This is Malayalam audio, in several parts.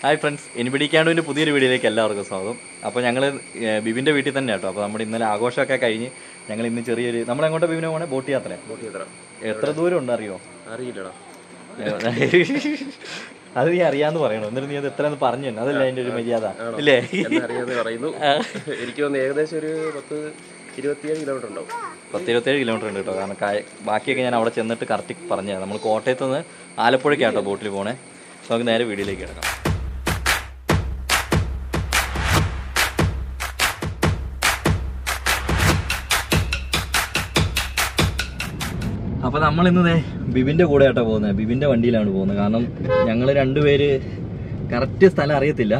ഹായ് ഫ്രണ്ട്സ്, എനിബഡി ക്യാൻഡുവിൻ്റെ പുതിയൊരു വീഡിയോയിലേക്ക് എല്ലാവർക്കും സ്വാഗതം. അപ്പോൾ ഞങ്ങൾ ബിബിൻ്റെ വീട്ടിൽ തന്നെ കേട്ടോ. അപ്പോൾ നമ്മുടെ ഇന്നലെ ആഘോഷമൊക്കെ കഴിഞ്ഞ് ഞങ്ങൾ ഇന്ന് ചെറിയൊരു നമ്മളെങ്ങോട്ട് ബിബിനെ പോകണേ ബോട്ട് യാത്ര. എത്ര ദൂരം ഉണ്ട് അറിയോ? അറിയില്ലടാ. അത് നീ അറിയാമെന്ന് പറയണോ? എന്നിട്ട് നീ അത് എത്രയെന്ന് പറഞ്ഞു തന്നെ, അതല്ലേ അതിൻ്റെ ഒരു മര്യാദ ഇല്ലേ? അറിയാതെ പറയുന്നു. എനിക്ക് തോന്നുന്നു ഏകദേശം ഒരു 27 കിലോമീറ്റർ ഉണ്ടാവും. 27 കിലോമീറ്റർ ഉണ്ട് കേട്ടോ. കാരണം ബാക്കിയൊക്കെ ഞാൻ അവിടെ ചെന്നിട്ട് കറക്റ്റ് പറഞ്ഞതാണ്. നമ്മൾ കോട്ടയത്ത് നിന്ന് ആലപ്പുഴയ്ക്കാട്ടോ ബോട്ടിൽ പോണേ. നമുക്ക് നേരെ വീഡിയോയിലേക്ക് കിടക്കാം. അപ്പോൾ നമ്മളിന്ന് ബിബിൻ്റെ കൂടെ ആട്ടോ പോകുന്നത്. ബിബിൻ്റെ വണ്ടിയിലാണ് പോകുന്നത്. കാരണം ഞങ്ങൾ രണ്ടുപേര് കറക്റ്റ് സ്ഥലം അറിയത്തില്ല.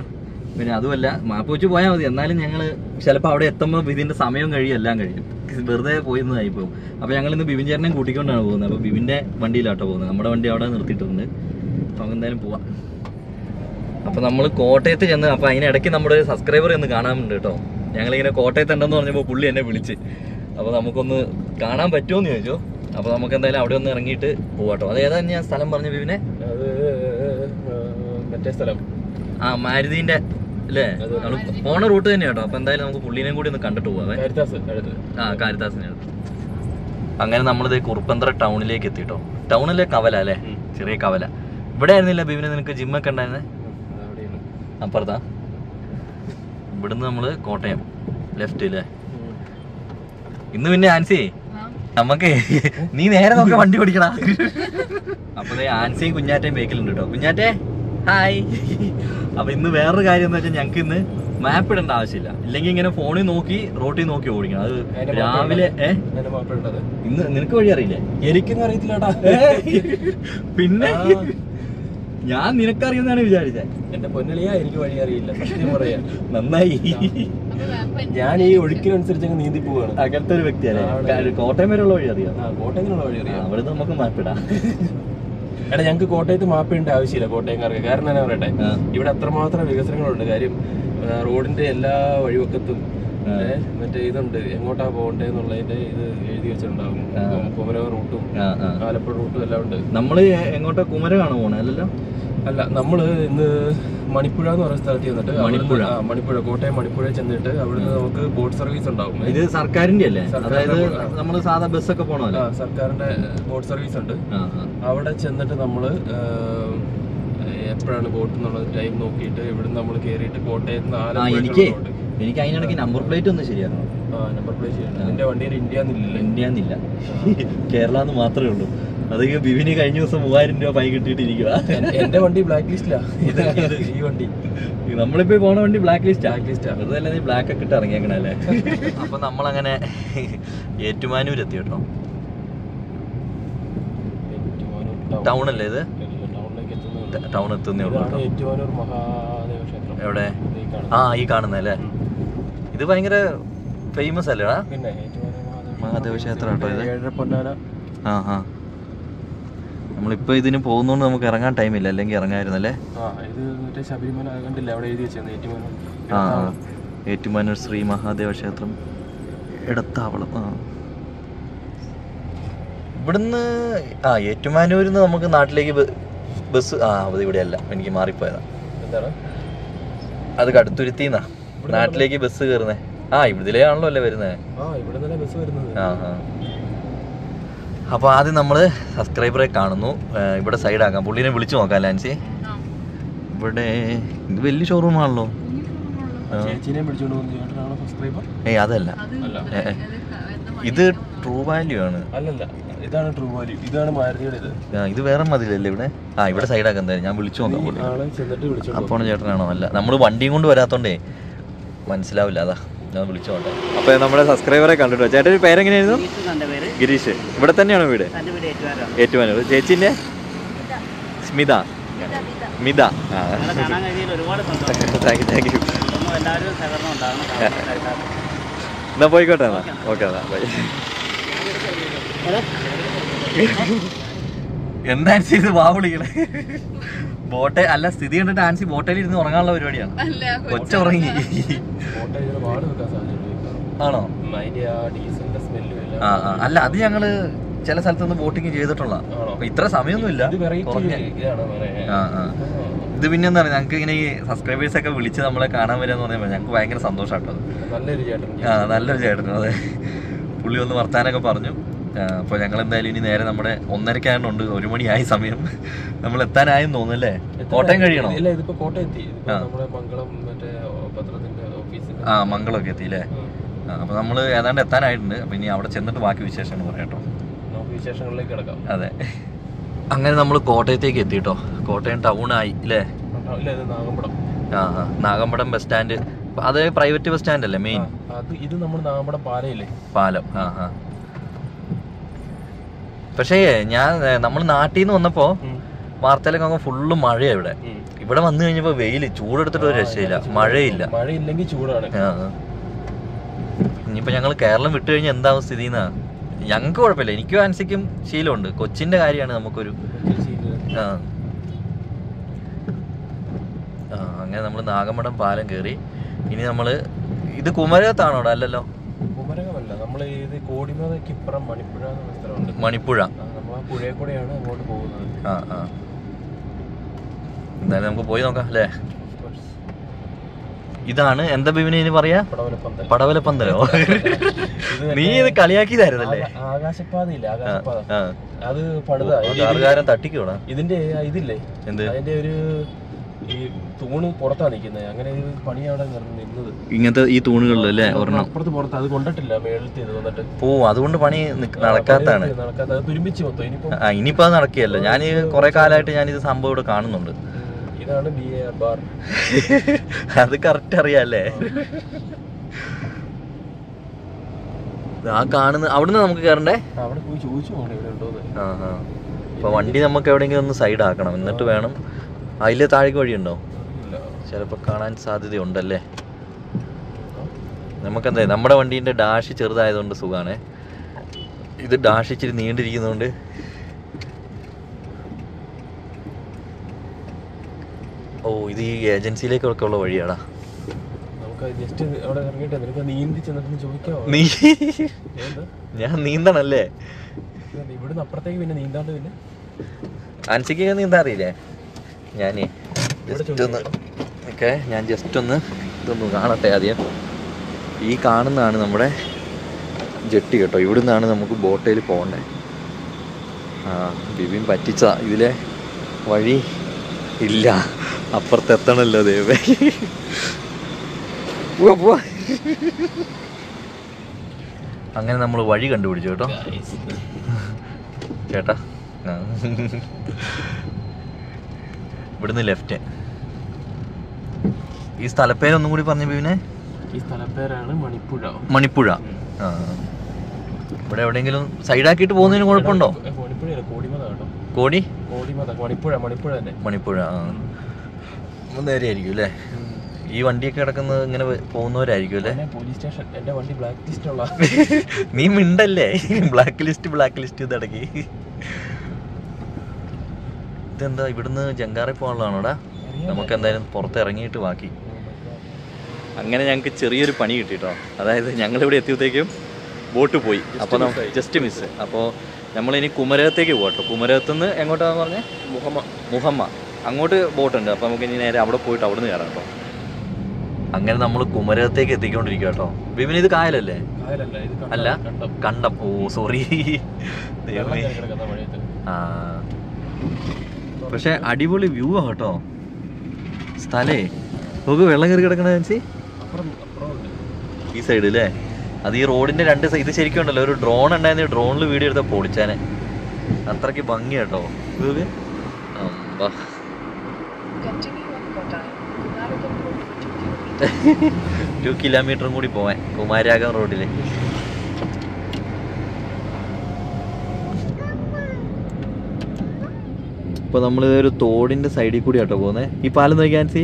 പിന്നെ അതുമല്ല മാപ്പ് വെച്ച് പോയാൽ മതി. എന്നാലും ഞങ്ങൾ ചിലപ്പോൾ അവിടെ എത്തുമ്പോൾ ബിബിൻ്റെ സമയം കഴിയും, എല്ലാം കഴിയും, വെറുതെ പോയിരുന്നതായി പോകും. അപ്പോൾ ഞങ്ങളിന്ന് ബിബിൻ ചേട്ടനെയും കൂട്ടിക്കൊണ്ടാണ് പോകുന്നത്. അപ്പോൾ ബിബിൻ്റെ വണ്ടിയിലാട്ടോ പോകുന്നത്. നമ്മുടെ വണ്ടി അവിടെ നിർത്തിയിട്ടുണ്ട്. അപ്പോൾ നമുക്ക് എന്തായാലും പോവാം. അപ്പോൾ നമ്മൾ കോട്ടയത്ത് ചെന്ന് അപ്പോൾ അതിനിടയ്ക്ക് നമ്മുടെ ഒരു സബ്സ്ക്രൈബർ ഒന്ന് കാണാനുണ്ട് കേട്ടോ. ഞങ്ങളിങ്ങനെ കോട്ടയത്ത് ഉണ്ടെന്ന് പറഞ്ഞപ്പോൾ പുള്ളി എന്നെ വിളിച്ച്. അപ്പോൾ നമുക്കൊന്ന് കാണാൻ പറ്റുമോ എന്ന് ചോദിച്ചു. അപ്പോൾ നമുക്ക് എന്തായാലും അവിടെ ഒന്ന് ഇറങ്ങിയിട്ട് പോവാട്ടോ. അത് ഏതാ ഞാൻ സ്ഥലം പറഞ്ഞു ബിബിനെ? അത് മറ്റേ സ്ഥലം മാരുതിൻ്റെ അല്ലേ? നമ്മൾ പോണ റൂട്ട് തന്നെ കേട്ടോ. അപ്പോൾ എന്തായാലും നമുക്ക് പുള്ളിനെയും കൂടി ഒന്ന് കണ്ടിട്ട് പോവാം. കാരിത്താസിനെ അടുത്ത്. അങ്ങനെ നമ്മളിത് കുറുപ്പന്തറ ടൗണിലേക്ക് എത്തിട്ടോ. ടൗണിലെ കവല അല്ലേ? ചെറിയ കവല. ഇവിടെ ആയിരുന്നില്ല ബിബിനെ നിനക്ക് ജിമ്മൊക്കെ ഉണ്ടായിരുന്നേ? അപ്പുറത്താ. ഇവിടുന്ന് നമ്മള് കോട്ടയം ലെഫ്റ്റ് അല്ലേ? ഇന്ന് പിന്നെ ആൻസി നമുക്ക് നീ നേരെ നോക്ക വണ്ടി ഓടിക്കണ. അപ്പൊ ആൻസിയും കുഞ്ഞാറ്റയും ബേക്കിലുണ്ട് കേട്ടോ. കുഞ്ഞാറ്റെ ഹായ്. അപ്പൊ ഇന്ന് വേറൊരു കാര്യം എന്ന് വെച്ചാൽ ഞങ്ങൾക്ക് ഇന്ന് മാപ്പ് ഇടേണ്ട ആവശ്യമില്ല. ഇല്ലെങ്കിൽ ഇങ്ങനെ ഫോണിൽ നോക്കി റോട്ടിൽ നോക്കി ഓടിക്കണം. അത് രാവിലെ ഇന്ന് നിനക്ക് വഴി അറിയില്ലേ? എനിക്കൊന്നും അറിയത്തില്ലടാ. പിന്നെ ഞാൻ നിനക്കറിയുന്നാണ് വിചാരിച്ചത്. എന്റെ പൊന്നളിയാ, എനിക്ക് വഴി അറിയില്ല. സത്യം പറയാ. നന്നായി. ഞാൻ ഈ ഒഴുക്കിനനുസരിച്ച് അങ്ങ് നീന്തി പോവാണ്. അങ്ങനത്തെ ഒരു വ്യക്തിയല്ലേ? കോട്ടയം വരെയുള്ള വഴി അറിയാം. കോട്ടയത്തിനുള്ള വഴി അറിയാം. അവിടെ നമുക്ക് മാപ്പിടാം. എടാ, ഞങ്ങൾക്ക് കോട്ടയത്ത് മാപ്പിടേണ്ട ആവശ്യമില്ല കോട്ടയംകാർക്ക്. കാരണം എന്നാ പറയട്ടെ, ഇവിടെ അത്രമാത്രം വികസനങ്ങളുണ്ട്. കാര്യം റോഡിന്റെ എല്ലാ വഴിവക്കത്തും മറ്റേ ഇതുണ്ട്, എങ്ങോട്ടാ പോകണ്ടേന്നുള്ളതിന്റെ ഇത് എഴുതി വെച്ചിട്ടുണ്ടാവും. കുമരകം റൂട്ടും ആലപ്പുഴ റൂട്ടും എല്ലാം ഉണ്ട്. നമ്മള് എങ്ങോട്ടാ കുമരകാണോ പോണേ? അല്ലല്ലോ. അല്ല, നമ്മള് ഇന്ന് മണിപ്പുഴ എന്ന് പറയുന്ന സ്ഥലത്ത് ചെന്നിട്ട് മണിപ്പുഴ കോട്ടയം മണിപ്പുഴ ചെന്നിട്ട് അവിടുന്ന് നമുക്ക് ബോട്ട് സർവീസ് ഉണ്ടാവും. ഇത് സർക്കാരിന്റെ അല്ലേ? അതായത് നമ്മള് സാധാ ബസ്സൊക്കെ പോണല്ലോ. സർക്കാരിന്റെ ബോട്ട് സർവീസ് ഉണ്ട്. അവിടെ ചെന്നിട്ട് നമ്മള് എപ്പോഴാണ് ബോട്ട് എന്നുള്ളത് ടൈം നോക്കിയിട്ട് ഇവിടുന്ന് നമ്മൾ കയറിയിട്ട് കോട്ടയത്ത് എനിക്ക് അതിനിടയ്ക്ക് നമ്പർ പ്ലേറ്റ് ഒന്ന് ശരിയാക്കണം. നമ്പർ പ്ലേറ്റ് ചെയ്യണം. എന്റെ വണ്ടിയിൽ ഇന്ത്യ കേരളന്ന് മാത്രമേ ഉള്ളൂ. അതൊക്കെ ബിബിന് കഴിഞ്ഞ ദിവസം 3000 രൂപ പൈ കിട്ടിയിട്ടിരിക്കുക. എന്റെ വണ്ടി ബ്ലാക്ക് ലിസ്റ്റിലാ. ഈ വണ്ടി നമ്മളിപ്പോ പോണ വണ്ടി ബ്ലാക്ക് ലിസ്റ്റാ. വെറുതെ നീ ബ്ലാക്ക് ഒക്കെ ഇട്ട് ഇറങ്ങിയേക്കണല്ലേ? അപ്പൊ നമ്മളങ്ങനെ ഏറ്റുമാനൂർ എത്തി കേട്ടോ. ടൗൺ അല്ലേ ഇത്? ടൗൺ എത്തുന്നേ ഉള്ളൂ. ഏറ്റുമാനൂർ മഹാദേവ ക്ഷേത്രം എവിടെ? ഈ കാണുന്നല്ലേ? ഇത് ഭയങ്കര ഫേമസ് അല്ലേടാ? പിന്നെ മഹാദേവ ക്ഷേത്രം കേട്ടോ ഇത്. പൊന്നാന. നമ്മളിപ്പോ ഇതിന് പോകുന്നോണ്ട് നമുക്ക് ഇറങ്ങാൻ ടൈമില്ല, അല്ലെങ്കിൽ ഇറങ്ങായിരുന്നല്ലേ? ഇത് മറ്റേ ശബരിമല കണ്ടില്ല, അവിടെ എഴുതി വെച്ചാൽ ഏറ്റുമാനൂർ ശ്രീ മഹാദേവ ക്ഷേത്രം ഇടത്താവളം. ഇവിടുന്ന് ഏറ്റുമാനൂരിന്ന് നമുക്ക് നാട്ടിലേക്ക് ബസ് അത് ഇവിടെ അല്ല, എനിക്ക് മാറിപ്പോയതാ. എന്താണ് അത് കടുത്തുരുത്തിന്നാ നാട്ടിലേക്ക് ബസ് കയറുന്നേ. ഇതിലെയാണല്ലോ അല്ലേ വരുന്നേ? അപ്പൊ ആദ്യം നമ്മള് സബ്സ്ക്രൈബറെ കാണുന്നു. ഇവിടെ സൈഡാക്കാം. പുള്ളിനെ വിളിച്ചു നോക്കാം. ലാൻസി, ഇവിടെ ഇത് വലിയ ഷോറൂമാണല്ലോ. അതല്ല, ഇത് ട്രൂ വാല്യൂ ആണ്. ഇതാണ് ട്രൂ വാല്യൂ. ഇതാണ് മാരുതിയുടെ ഇത്. ഇത് വേറെ മതിലല്ലേ ഇവിടെ? ഇവിടെ സൈഡാക്കാം. എന്തായാലും ഞാൻ വിളിച്ചു നോക്കാം. അപ്പോൾ ചേട്ടനാണോ? അല്ല, നമ്മള് വണ്ടിയും കൊണ്ട് വരാത്തോണ്ടേ മനസ്സിലാവില്ല. അതാ ഞാൻ വിളിച്ചു നോട്ടെ. അപ്പൊ നമ്മുടെ സബ്സ്ക്രൈബറെ കണ്ടിട്ടോ. ചേട്ടൻ്റെ പേരെങ്ങനെയായിരുന്നു? ഗിരീഷ്. ഇവിടെ തന്നെയാണോ വീട്? ഏറ്റുമാനൂർ. ചേച്ചിന്റെ സ്മിത. മിത. Thank you. എന്നാ പോയിക്കോട്ടെ. എന്നാ ഓക്കെ. എന്നാ ബൈ. എന്താ ഇത് വാവിളികളെ? ബോട്ടെ അല്ല, സ്ഥിതി കണ്ടിട്ട് ആൻസി ബോട്ടയിൽ ഇരുന്ന് ഉറങ്ങാനുള്ള പരിപാടിയാണ്. കൊച്ച ഉറങ്ങി. ആണോ? അല്ല, അത് ഞങ്ങള് ചില സ്ഥലത്തൊന്നും ബോട്ടിങ് ചെയ്തിട്ടുള്ള. അപ്പൊ ഇത്ര സമയമൊന്നുമില്ല. ഇത് പിന്നെ എന്താ പറയുക, ഞങ്ങൾക്ക് ഇങ്ങനെ ഈ സബ്സ്ക്രൈബേഴ്സ് ഒക്കെ വിളിച്ച് നമ്മളെ കാണാൻ വരാന്ന് പറയുമ്പോൾ ഞങ്ങൾക്ക് ഭയങ്കര സന്തോഷമാട്ടോ. നല്ലൊരു ചേട്ടനും. അതെ, പുള്ളി ഒന്ന് വർത്താനൊക്കെ പറഞ്ഞു. അപ്പോൾ ഞങ്ങൾ എന്തായാലും ഇനി നേരെ നമ്മുടെ 1:30 1 മണിയായി സമയം. നമ്മൾ എത്താനായെന്ന് തോന്നുന്നല്ലേ? കോട്ടയം കഴിയണം. മംഗളമൊക്കെ എത്തിയില്ലേ? അപ്പൊ നമ്മള് ഏതാണ്ട് എത്താനായിട്ടുണ്ട്. അപ്പൊ ഇനി അവിടെ ചെന്നിട്ട് ബാക്കി വിശേഷങ്ങൾ പറയാട്ടോ. വിശേഷങ്ങളിലേക്ക് കിടക്കാം. അതെ, അങ്ങനെ നമ്മൾ കോട്ടയത്തേക്ക് എത്തിട്ടോ. കോട്ടയം ടൗൺ ആയി അല്ലേ? Nagampadam bus stand. അത് പ്രൈവറ്റ് ബസ് സ്റ്റാൻഡ് അല്ലേ മെയിൻ? ഇത് നമ്മുടെ നാഗമ്പടം പാലം. പക്ഷേ നമ്മൾ നാട്ടിൽ നിന്ന് വന്നപ്പോ വാർത്തയിലൊക്കെ ഫുള്ള് മഴയാ. ഇവിടെ വന്നു കഴിഞ്ഞപ്പോ വെയില്, ചൂടെടുത്തിട്ട് ഒരു രക്ഷയില്ല. മഴയില്ലെങ്കിൽ ചൂടാണ്. ഇനിയിപ്പോ ഞങ്ങൾ കേരളം വിട്ടു കഴിഞ്ഞാൽ എന്താവും സ്ഥിതി എന്നാ? ഞങ്ങൾക്ക് കുഴപ്പമില്ല, എനിക്കും ആൻസിക്കും ശീലമുണ്ട്. കൊച്ചിന്റെ കാര്യമാണ് നമുക്കൊരു അങ്ങനെ നമ്മൾ നാഗമ്പടം പാലം കയറി. ഇനി നമ്മള് ഇത് കുമരകത്താണോടാ? അല്ലല്ലോ, കുമരകമല്ല. നമ്മൾ ഇത് കോടിമതയ്ക്ക് ഇപ്പുറം മണിപ്പുഴ എന്ന സ്ഥലമുണ്ട്. മണിപ്പുഴ. നമ്മൾ ആ പുഴയിൽ കൂടെയാണ് അങ്ങോട്ട് പോകുന്നത്. എന്തായാലും നമുക്ക് പോയി നോക്കാം അല്ലേ? ഇതാണ് എന്താ ബിബിന് പറയാ? പടവലപ്പന്തലോ? നീ ഇത് കളിയാക്കിയതായിരുന്നല്ലേ? ആകാശപാതയില്ല, ആകാശപാത. അത് പടുതാരം തട്ടിക്കോടാ. ഇതിന്റെ ഇതില്ലേ, അതിന്റെ ഒരു ഈ തൂണ് പുറത്താ നിക്കുന്നത്. അങ്ങനെ ഒരു പണി അവിടെ നിന്നത്. ഇങ്ങനത്തെ ഈ തൂണുകളിലല്ലേ? അപ്പുറത്ത് പുറത്ത് അത് കൊണ്ടിട്ടില്ല, മേളത്തെ ഇത് വന്നിട്ട്. അതുകൊണ്ട് പണി നടക്കാത്തതാണ്. തുരുമ്പിച്ച് മൊത്തം. ഇനിയിപ്പോ അത് നടക്കുകയല്ലോ. ഞാൻ കുറെ കാലമായിട്ട് ഞാൻ ഇത് സംഭവം ഇവിടെ കാണുന്നുണ്ട്. ഇതാണ് BAR ബാർ. അത് കറക്റ്റ് അറിയാല്ലേ? ആ കാണുന്ന അവിടുന്ന് നമുക്ക് കയറണ്ടേ? അവിടെ പോയി ചോദിച്ചു ഇവിടെ ഉണ്ടോന്ന്. അപ്പൊ വണ്ടി നമുക്ക് എവിടെയെങ്കിലും ഒന്ന് സൈഡ് ആക്കണം, എന്നിട്ട് വേണം. അതിലെ താഴേക്ക് വഴിയുണ്ടോ? ചിലപ്പോ കാണാൻ സാധ്യതയുണ്ടല്ലേ? നമുക്കെന്താ, നമ്മുടെ വണ്ടീന്റെ ഡാഷ് ചെറുതായതുകൊണ്ട് സുഖാണേ. ഇത് ഡാഷ് ഇച്ചിരി നീണ്ടിരിക്കുന്നതുകൊണ്ട് ഇത് ഈ ഏജൻസിയിലേക്കൊക്കെ ഉള്ള വഴിയാടാ. ഞാൻ നീന്തണല്ലേ? ഇവിടുന്ന് അപ്പുറത്തേക്ക് പിന്നെ നീന്താണ്ട്. പിന്നെ ആൻസിക്ക് നീന്താൻ അറിയില്ലേ? ഞാൻ ജസ്റ്റ് ഒന്ന് ഇതൊന്ന് കാണട്ടെ ആദ്യം. ഈ കാണുന്നതാണ് നമ്മുടെ ജെട്ടി കേട്ടോ. ഇവിടുന്നാണ് നമുക്ക് ബോട്ടയിൽ പോകണ്ടേ. ബിബിൻ പറ്റിച്ച. ഇതിലെ വഴി ഇല്ല, അപ്പുറത്തെത്തണല്ലോ ദേവേ. അങ്ങനെ നമ്മൾ വഴി കണ്ടുപിടിച്ചു കേട്ടോ ചേട്ടാ. ഇവിടുന്ന് ലെഫ്റ്റ്. ഈ സ്ഥലപ്പേരൊന്നും കൂടി പറഞ്ഞു ബിബിനെ. ഈ സ്ഥലപ്പേരാണ് മണിപ്പുഴ. ഇവിടെ എവിടെയെങ്കിലും സൈഡാക്കിയിട്ട് പോകുന്നതിന് കുഴപ്പമുണ്ടോ? മണിപ്പുഴ നേരെ ആയിരിക്കും അല്ലേ? ഈ വണ്ടിയൊക്കെ കിടക്കുന്നത് ഇങ്ങനെ പോകുന്നവരായിരിക്കും അല്ലേ? Police station. എന്റെ വണ്ടി ബ്ലാക്ക് ലിസ്റ്റ് ഉള്ള. നീ മിണ്ടല്ലേ? Black list ഇതടക്കി. ഇതെന്താ ഇവിടുന്ന് ജങ്കാറെ പോകാനുള്ളതാണോടാ? നമുക്ക് എന്തായാലും പുറത്ത് ഇറങ്ങിയിട്ട് ബാക്കി. അങ്ങനെ ഞങ്ങൾക്ക് ചെറിയൊരു പണി കിട്ടിട്ടോ. അതായത് ഞങ്ങളിവിടെ എത്തിയപ്പോഴത്തേക്കും ബോട്ട് പോയി. അപ്പോൾ നമുക്ക് ജസ്റ്റ് മിസ്. അപ്പോൾ നമ്മളിനി കുമരകത്തേക്ക് പോകട്ടോ. കുമരകത്തുനിന്ന് എങ്ങോട്ടാന്ന് പറഞ്ഞേ? മുഹമ്മ. അങ്ങോട്ട് ബോട്ടുണ്ട്. അപ്പോൾ നമുക്ക് ഇനി നേരെ അവിടെ പോയിട്ട് അവിടെ നിന്ന് കയറാം കേട്ടോ. അങ്ങനെ നമ്മൾ കുമരകത്തേക്ക് എത്തിക്കൊണ്ടിരിക്കുക കേട്ടോ. ബിബിൻ ഇത് കായലല്ലേ? അല്ല, കണ്ടം. സോറി. പക്ഷെ അടിപൊളി വ്യൂ ആ കേട്ടോ സ്ഥലേ. നമുക്ക് വെള്ളം കയറി കിടക്കണ ഈ സൈഡ് അല്ലേ? അത് ഈ റോഡിന്റെ രണ്ട് സൈഡ് ശരിക്കും ഉണ്ടല്ലോ. ഒരു ഡ്രോൺ ഉണ്ടായിരുന്നു, ഡ്രോണിൽ വീഡിയോ എടുത്താൽ പൊളിച്ചാനെ. അത്രയ്ക്ക് ഭംഗി കേട്ടോ. 2 കിലോമീറ്ററും കൂടി പോവാൻ കുമാരാകം റോഡില്. ഇപ്പൊ നമ്മൾ ഒരു തോടിന്റെ സൈഡിൽ കൂടി ആട്ടോ പോകുന്നത്. ഈ പാലം നോക്കിയാൻ സി,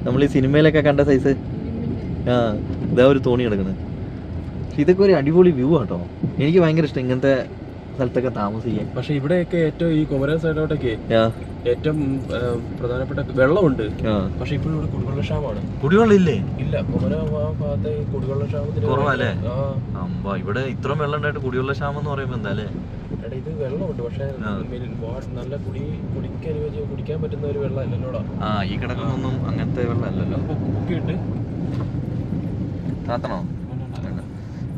നമ്മൾ ഈ സിനിമയിലൊക്കെ കണ്ട സൈസ്. ഇതാ ഒരു തോണി കിടക്കുന്നത്. ഇതൊക്കെ ഒരു അടിപൊളി വ്യൂ ആട്ടോ. എനിക്ക് ഭയങ്കര ഇഷ്ടം ഇങ്ങനത്തെ സ്ഥലത്തൊക്കെ താമസിക്കാൻ. പക്ഷെ ഇവിടെയൊക്കെ ഏറ്റവും ഈ കുമരകം സൈഡോട്ടൊക്കെ ഏറ്റവും പ്രധാനപ്പെട്ട വെള്ളമുണ്ട്. പക്ഷെ ഇപ്പോഴും ഇവിടെ കുടിവെള്ളക്ഷാമമാണ്. കുടിവെള്ളം ഇല്ലേ? ഇല്ല, കുമരകം ആ ഭാഗത്തെ കുടിവെള്ളക്ഷാമത്തിന് കുറവല്ലേ? ഇവിടെ ഇത്രയും വെള്ളം ഉണ്ടായിട്ട് കുടിവെള്ളക്ഷാമം എന്ന് പറയുമ്പോ എന്താ അല്ലേ? ഇത് വെള്ളമുണ്ട്, പക്ഷേ നല്ല കുടിക്കാൻ പറ്റുന്ന ഒരു വെള്ളം അല്ലല്ലോടാ. ഈ കിടക്കുന്നൊന്നും അങ്ങനത്തെ വെള്ളം അല്ലല്ലോ. പൊക്കിയിട്ട് താത്തണോ?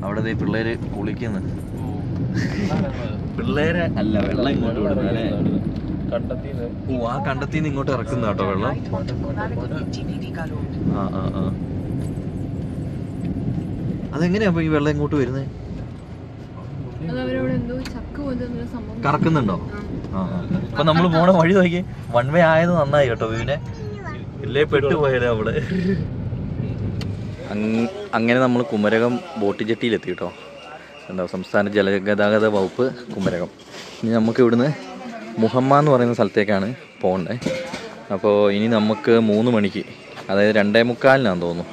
അവിടെ പിള്ളേര് കുളിക്കുന്നു. പിള്ളേരെ അല്ല, വെള്ളം ഇങ്ങോട്ട് വിടുന്നല്ലേ. ആ കണ്ടത്തിന്ന് ഇങ്ങോട്ട് ഇറക്കുന്ന കേട്ടോ വെള്ളം. അതെങ്ങനെയാ അപ്പൊ ഈ വെള്ളം ഇങ്ങോട്ട് വരുന്നത്? കറക്കുന്നുണ്ടോ? അപ്പൊ നമ്മള് പോണ വഴി നോക്കി വൺ വേ ആയത് നന്നായി കേട്ടോ. പിന്നെ ഇല്ലേ പെട്ടുപോയാലേ അവിടെ. അങ്ങനെ നമ്മൾ കുമരകം ബോട്ട് ജെട്ടിയിലെത്തി കേട്ടോ. എന്താ സംസ്ഥാന ജലഗതാഗത വകുപ്പ് കുമരകം. ഇനി നമുക്ക് ഇവിടുന്ന് മുഹമ്മ എന്ന് പറയുന്ന സ്ഥലത്തേക്കാണ് പോകേണ്ടത്. അപ്പോൾ ഇനി നമുക്ക് 3 മണിക്ക്, അതായത് 2:45 തോന്നുന്നു,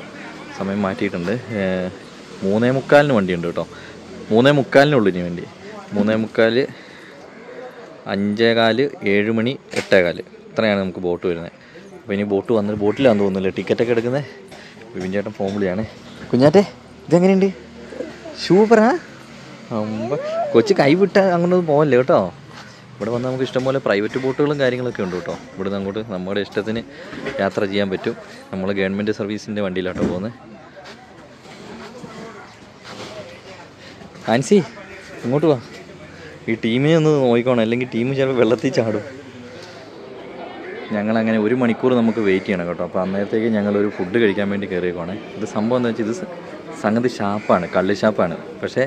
സമയം മാറ്റിയിട്ടുണ്ട്. 3:45 വണ്ടിയുണ്ട് കേട്ടോ. 3:45 ഇനി വണ്ടി. 3:45, 5:15, 7 മണി, 8:15 ഇത്രയാണ് നമുക്ക് ബോട്ട് വരുന്നത്. അപ്പോൾ ഇനി ബോട്ട് വന്നിട്ട് ബോട്ടിലാണെന്ന് തോന്നുന്നില്ല ടിക്കറ്റൊക്കെ എടുക്കുന്നത്. വിപിൻ ചേട്ടൻ ഫോം വിളിയാണ്. കുഞ്ഞാറ്റെ ഇതെങ്ങനെയുണ്ട്? സൂപ്പറാ. കൊച്ചു കൈവിട്ട അങ്ങോട്ടൊന്നും പോകല്ലേ കേട്ടോ. ഇവിടെ വന്ന് നമുക്ക് ഇഷ്ടംപോലെ പ്രൈവറ്റ് ബോട്ടുകളും കാര്യങ്ങളൊക്കെ ഉണ്ട് കേട്ടോ. ഇവിടുന്ന് അങ്ങോട്ട് നമ്മുടെ ഇഷ്ടത്തിന് യാത്ര ചെയ്യാൻ പറ്റും. നമ്മൾ ഗവൺമെൻറ് സർവീസിൻ്റെ വണ്ടിയിലാട്ടോ പോകുന്നത്. ആൻസി ഇങ്ങോട്ട് വാ. ഈ ടീമിനെ ഒന്ന് നോക്കിക്കോണം, അല്ലെങ്കിൽ ടീം ചിലപ്പോൾ വെള്ളത്തിൽ ചാടും. ഞങ്ങളങ്ങനെ 1 മണിക്കൂർ നമുക്ക് വെയിറ്റ് ചെയ്യണം കേട്ടോ. അപ്പോൾ അന്നേരത്തേക്ക് ഞങ്ങളൊരു ഫുഡ് കഴിക്കാൻ വേണ്ടി കയറിയേക്കുവാണ്. ഇത് സംഭവം എന്താ വെച്ചാൽ ഇത് സംഗതി ഷാപ്പാണ്, കള്ളി ഷാപ്പാണ്. പക്ഷേ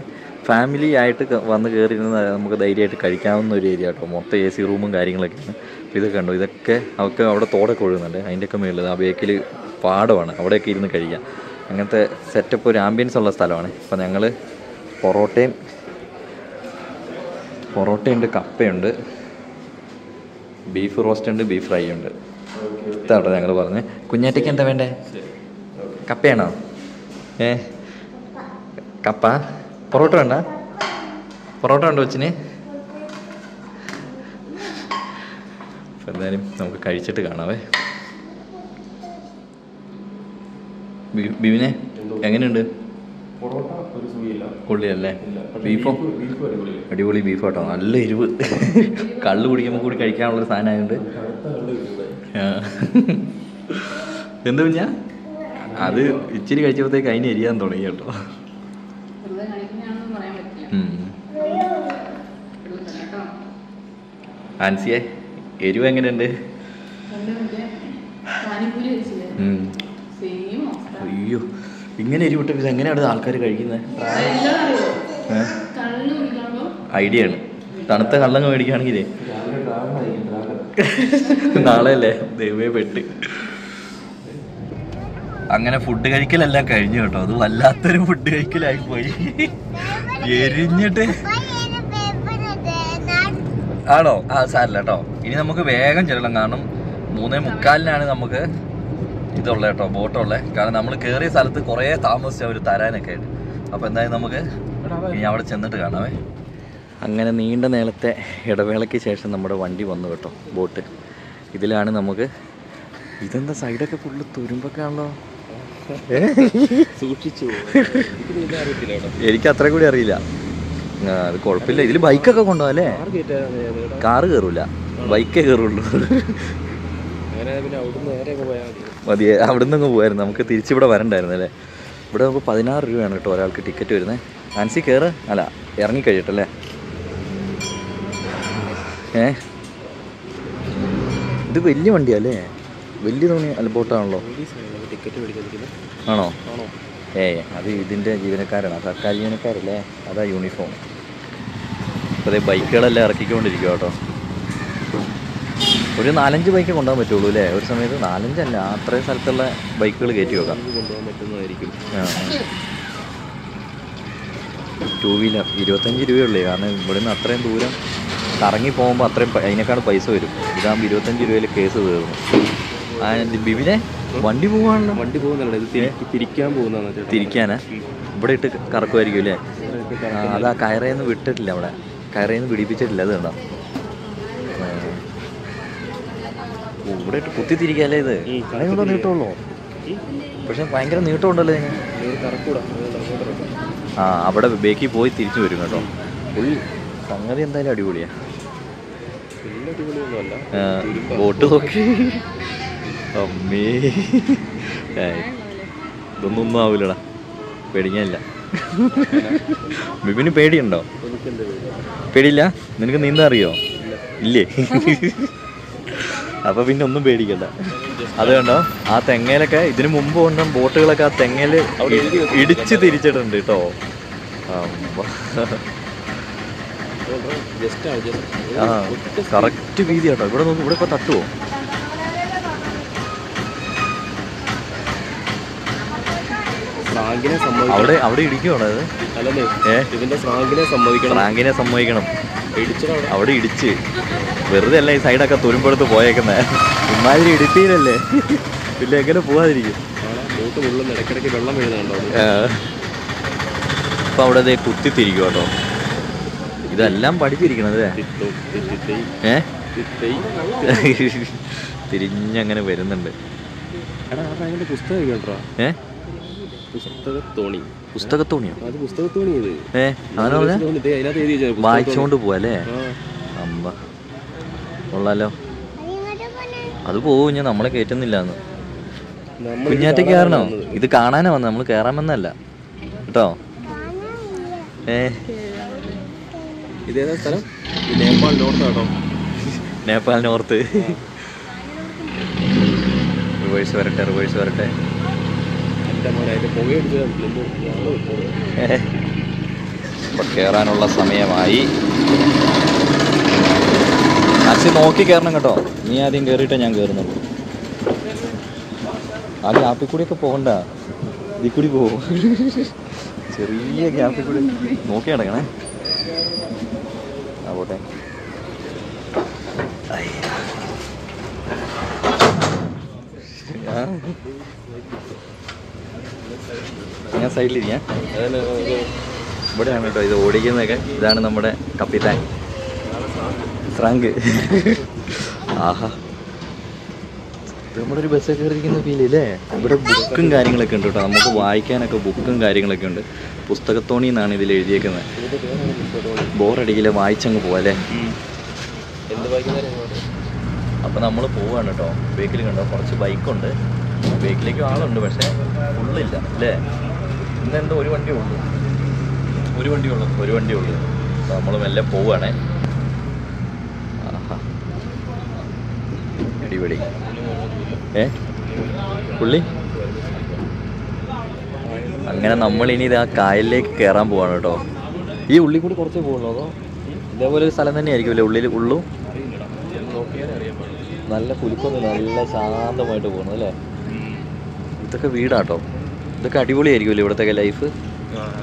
ഫാമിലി ആയിട്ട് വന്ന് കയറിയിരുന്നത് നമുക്ക് ധൈര്യമായിട്ട് കഴിക്കാവുന്ന ഒരു ഏരിയ കേട്ടോ. മൊത്തം AC റൂമും കാര്യങ്ങളൊക്കെയാണ്. അപ്പോൾ ഇതൊക്കെ ഉണ്ടോ, ഇതൊക്കെ അവർക്ക് അവിടെ തോടൊക്കെ ഒഴുകുന്നുണ്ട്. അതിൻ്റെയൊക്കെ മുകളിൽ ആ ബേക്കിൽ പാടമാണ്, അവിടെയൊക്കെ ഇരുന്ന് കഴിക്കാം. അങ്ങനത്തെ സെറ്റപ്പ് ഒരു ആംബിയൻസ് ഉള്ള സ്ഥലമാണ്. അപ്പോൾ ഞങ്ങൾ പൊറോട്ടയുണ്ട്, കപ്പയുണ്ട്, ബീഫ് റോസ്റ്റ് ഉണ്ട്, ബീഫ് ഫ്രൈ ഉണ്ട്. ഇതാട്ടോ ഞങ്ങൾ പറഞ്ഞത്. കുഞ്ഞാറ്റയ്ക്ക് എന്താ വേണ്ടേ? കപ്പയാണോ? കപ്പ. പൊറോട്ട വേണ്ട? പൊറോട്ട ഉണ്ടോ കൊച്ചിന്? അപ്പം എന്തായാലും നമുക്ക് കഴിച്ചിട്ട് കാണാവേ. ബീവിനെ എങ്ങനെയുണ്ട്? കൊള്ളിയല്ലേ? ബീഫോ? അടിപൊളി ബീഫ് കേട്ടോ. നല്ല എരിവ്. കള്ള് കുടിക്കുമ്പോൾ കൂടി കഴിക്കാനുള്ളൊരു സാധനമായതുകൊണ്ട്. എന്താ കുഞ്ഞാ? അത് ഇച്ചിരി കഴിച്ചപ്പോഴത്തേക്ക് അതിന് എരിയാൻ തുടങ്ങി കേട്ടോ. ആൻസിയെ എരിവ് എങ്ങനെയുണ്ട്? അയ്യോ, ഇങ്ങനെ എരിവിട്ട് ഇത് എങ്ങനെയാണ് ആൾക്കാർ കഴിക്കുന്നത്? ഐഡിയ ആണ്. തണുത്ത കള്ളങ്ങ് മേടിക്കുകയാണെങ്കിലേ നാളെ അല്ലേ ദൈവമേ പെട്ട്. അങ്ങനെ ഫുഡ് കഴിക്കലെല്ലാം കഴിഞ്ഞു കേട്ടോ. അത് വല്ലാത്തൊരു ഫുഡ് കഴിക്കലായി പോയി. എരിഞ്ഞിട്ട് ആണോ? സാരില്ല കേട്ടോ. ഇനി നമുക്ക് വേഗം ചെല്ലണം. കാരണം 3:45 നമുക്ക് ഇതുള്ള കേട്ടോ, ബോട്ടുള്ള. കാരണം നമ്മൾ കയറിയ സ്ഥലത്ത് കുറേ താമസിച്ച അവർ തരാനൊക്കെ ആയിട്ട്. അപ്പോൾ എന്തായാലും നമുക്ക് ഇനി അവിടെ ചെന്നിട്ട് കാണാവേ. അങ്ങനെ നീണ്ട നേരത്തെ ഇടവേളയ്ക്ക് ശേഷം നമ്മുടെ വണ്ടി വന്നു കേട്ടോ, ബോട്ട്. ഇതിലാണ് നമുക്ക്. ഇതെന്താ സൈഡൊക്കെ ഫുള്ള് തുരുമ്പൊക്കെ ആണല്ലോ. സൂക്ഷിച്ചു. എനിക്ക് അത്ര കൂടി അറിയില്ല. അത് കുഴപ്പമില്ല. ഇതിൽ ബൈക്കൊക്കെ കൊണ്ടുപോകാം അല്ലേ? കാറ് കയറൂല, ബൈക്കേ കയറുള്ളൂ. മതി, അവിടെ നിന്ന് പോയായിരുന്നു. നമുക്ക് തിരിച്ചിവിടെ വരണ്ടായിരുന്നു അല്ലേ? ഇവിടെ നമുക്ക് 16 രൂപയാണ് കേട്ടോ ഒരാൾക്ക് ടിക്കറ്റ് വരുന്നത്. ആൻസി കയറ്, അല്ല ഇറങ്ങിക്കഴിയട്ടല്ലേ? ഇത് വലിയ വണ്ടിയല്ലേ? വലിയ തോന്നി അല്ല ബോട്ടാണല്ലോ. ആണോ? അത് ഇതിൻ്റെ ജീവനക്കാരാണ്, സർക്കാർ ജീവനക്കാരല്ലേ? അതാ യൂണിഫോം. അപ്പോൾ അതേ ബൈക്കുകളെല്ലാം ഇറക്കിക്കൊണ്ടിരിക്കുക കേട്ടോ. ഒരു 4-5 ബൈക്ക് കൊണ്ടുപോകാൻ പറ്റുള്ളൂ അല്ലേ ഒരു സമയത്ത്? 4-5 അല്ല, അത്രയും സ്ഥലത്തുള്ള ബൈക്കുകൾ കയറ്റി വെക്കാം. കൊണ്ടുപോകാൻ പറ്റുന്നതായിരിക്കും. 2 വീലർ 25 രൂപയുള്ളേ. കാരണം ഇവിടുന്ന് അത്രയും ദൂരം കറങ്ങി പോകുമ്പോൾ അത്രയും അതിനേക്കാൾ പൈസ വരും. ഇതാകുമ്പോൾ 25 രൂപയിൽ കേസ് തീർന്നു. ബിബിനെ വണ്ടി പോകാണല്ലോ. വണ്ടി പോകുന്നല്ല, ഇത് തിരിക്കാൻ പോകുന്നതാണ്. തിരിക്കാനാ? ഇവിടെ ഇട്ട് കറക്കുമായിരിക്കും അല്ലേ? അതാ കയറേന്ന് വിട്ടിട്ടില്ല, അവിടെ കയറേന്ന് പിടിപ്പിച്ചിട്ടില്ല. അത് കണ്ടോ? ഇവിടെ ഇട്ട് കുത്തി തിരിക്കാല്ലേ ഇത്? അതിനോട് നീട്ടമുള്ളൂ, പക്ഷെ ഭയങ്കര നീട്ടമുണ്ടല്ലോ ഇതിന്. അവിടെ ബേക്കിൽ പോയി തിരിച്ചു വരും കേട്ടോ. ഫുൾ സംഗതി എന്തായാലും അടിപൊളിയാ. വലിയ അടിപൊളിയൊന്നുമല്ല. ബോട്ട് നോക്കി അമ്മേ, ഇതൊന്നും ആവൂലടാ, പേടിക്കാനില്ല. ബിബിന് പേടിയുണ്ടോ? പേടിയില്ല? നിനക്ക് നീന്താൻ അറിയോ? ഇല്ലേ? അപ്പൊ പിന്നെ ഒന്നും പേടിക്കണ്ട. അത് കണ്ടോ, ആ തെങ്ങയിലൊക്കെ ഇതിനു മുമ്പ് കൊണ്ടും ബോട്ടുകളൊക്കെ ആ തെങ്ങയില് ഇടിച്ച് തിരിച്ചിട്ടുണ്ട് കേട്ടോ. ആ കറക്റ്റ് വീതി കേട്ടോ. ഇവിടെ നോക്കും, ഇവിടെ ഇപ്പൊ തട്ടുവോ? അവിടെ അവിടെ ഇടിക്കുവാണോ അത്? ഫ്രാങ്കിനെ സമ്മതിക്കണം. അവിടെ ഇടിച്ച് വെറുതെ അല്ല ഈ സൈഡൊക്കെ തുരുമ്പെടുത്ത് പോയേക്കുന്നേ. ഇമാതിരി ഇടിപ്പീരല്ലേ, പിന്നെ എങ്ങനെ പോവാതിരിക്കും? വെള്ളം വീഴുന്നുണ്ടോ? അപ്പൊ അവിടെ അതേ കുത്തിത്തിരിക്കും കേട്ടോ. ഇതെല്ലാം പഠിച്ചിരിക്കണത്. തിരിഞ്ഞങ്ങനെ വരുന്നുണ്ട്. പുസ്തകം കേട്ടോ. പുസ്തകത്തോണിയോ? അതിനകത്ത് വായിച്ചോണ്ട് പോവല്ലേ? അമ്പ കൊള്ളാലോ. അത് പോവും, ഞാൻ നമ്മളെ കയറ്റുന്നില്ലാന്ന്. കുഞ്ഞാറ്റയ്ക്ക് കയറണോ? ഇത് കാണാനാ വന്നത്, നമ്മൾ കയറാൻ വന്നല്ല കേട്ടോ. ഇതേതാ സ്ഥലം? നേപ്പാൾ നോർത്ത് കേട്ടോ. നേപ്പാൾ നോർത്ത്. റിവേഴ്സ് വരട്ടെ, റിവേഴ്സ് വരട്ടെ. ഇപ്പൊ കേറാനുള്ള സമയമായി. ആദ്യം നോക്കി കയറണം കേട്ടോ. നീ ആദ്യം കയറിയിട്ടേ ഞാൻ കയറുന്നുള്ളൂ. ആ ഗ്യാപ്പിൽ കൂടിയൊക്കെ പോകണ്ട, ഇതിൽ കൂടി പോവും. ചെറിയ ഗ്യാപ്പിൽ കൂടി നോക്കി നടക്കണേ. ആ പോട്ടെ. ഞാൻ സൈഡിലിരിക്കാം. ഇവിടെയാണ് കേട്ടോ ഇത് ഓടിക്കുന്നതൊക്കെ. ഇതാണ് നമ്മുടെ കപ്പിത്താൻ ഫ്രാങ്ക്. ആഹാ, നമ്മുടെ ഒരു ബസ്സൊക്കെ കയറിയിരിക്കുന്ന ഫീലില്ലേ. ഇവിടെ ബുക്കും കാര്യങ്ങളൊക്കെ ഉണ്ട് കേട്ടോ. നമുക്ക് വായിക്കാനൊക്കെ ബുക്കും കാര്യങ്ങളൊക്കെ ഉണ്ട്. പുസ്തകത്തോണി എന്നാണ് ഇതിൽ എഴുതിയേക്കുന്നത്. ബോറടിക്കില്ല, വായിച്ചങ്ങ് പോവാല്ലേ. അപ്പം നമ്മൾ പോവാണ് കേട്ടോ. ബേക്കിൽ കണ്ടോ കുറച്ച് ബൈക്കുണ്ട്. ബേക്കിലേക്ക് ആളുണ്ട്, പക്ഷേ ഫുള്ളില്ല അല്ലേ. ഇന്നെന്തോ ഒരു വണ്ടിയേ ഉള്ളൂ. ഒരു വണ്ടിയേ ഉള്ളൂ. അപ്പോൾ നമ്മൾ മെല്ലെ പോവുകയാണേ. ആഹാ, അടിപൊളി. പുള്ളി അങ്ങനെ നമ്മളിനി ഇത് ആ കായലിലേക്ക് കയറാൻ പോവാണ് കേട്ടോ. ഈ ഉള്ളിൽ കൂടി കുറച്ചേ പോകുള്ളൂ, അതോ ഇതേപോലെ ഒരു സ്ഥലം തന്നെ ആയിരിക്കുമല്ലേ ഉള്ളു? നല്ല കുലുക്കൊന്നും, നല്ല ശാന്തമായിട്ട് പോകണം അല്ലേ. ഇതൊക്കെ വീടാട്ടോ. ഇതൊക്കെ അടിപൊളിയായിരിക്കുമല്ലോ ഇവിടത്തെയൊക്കെ ലൈഫ്.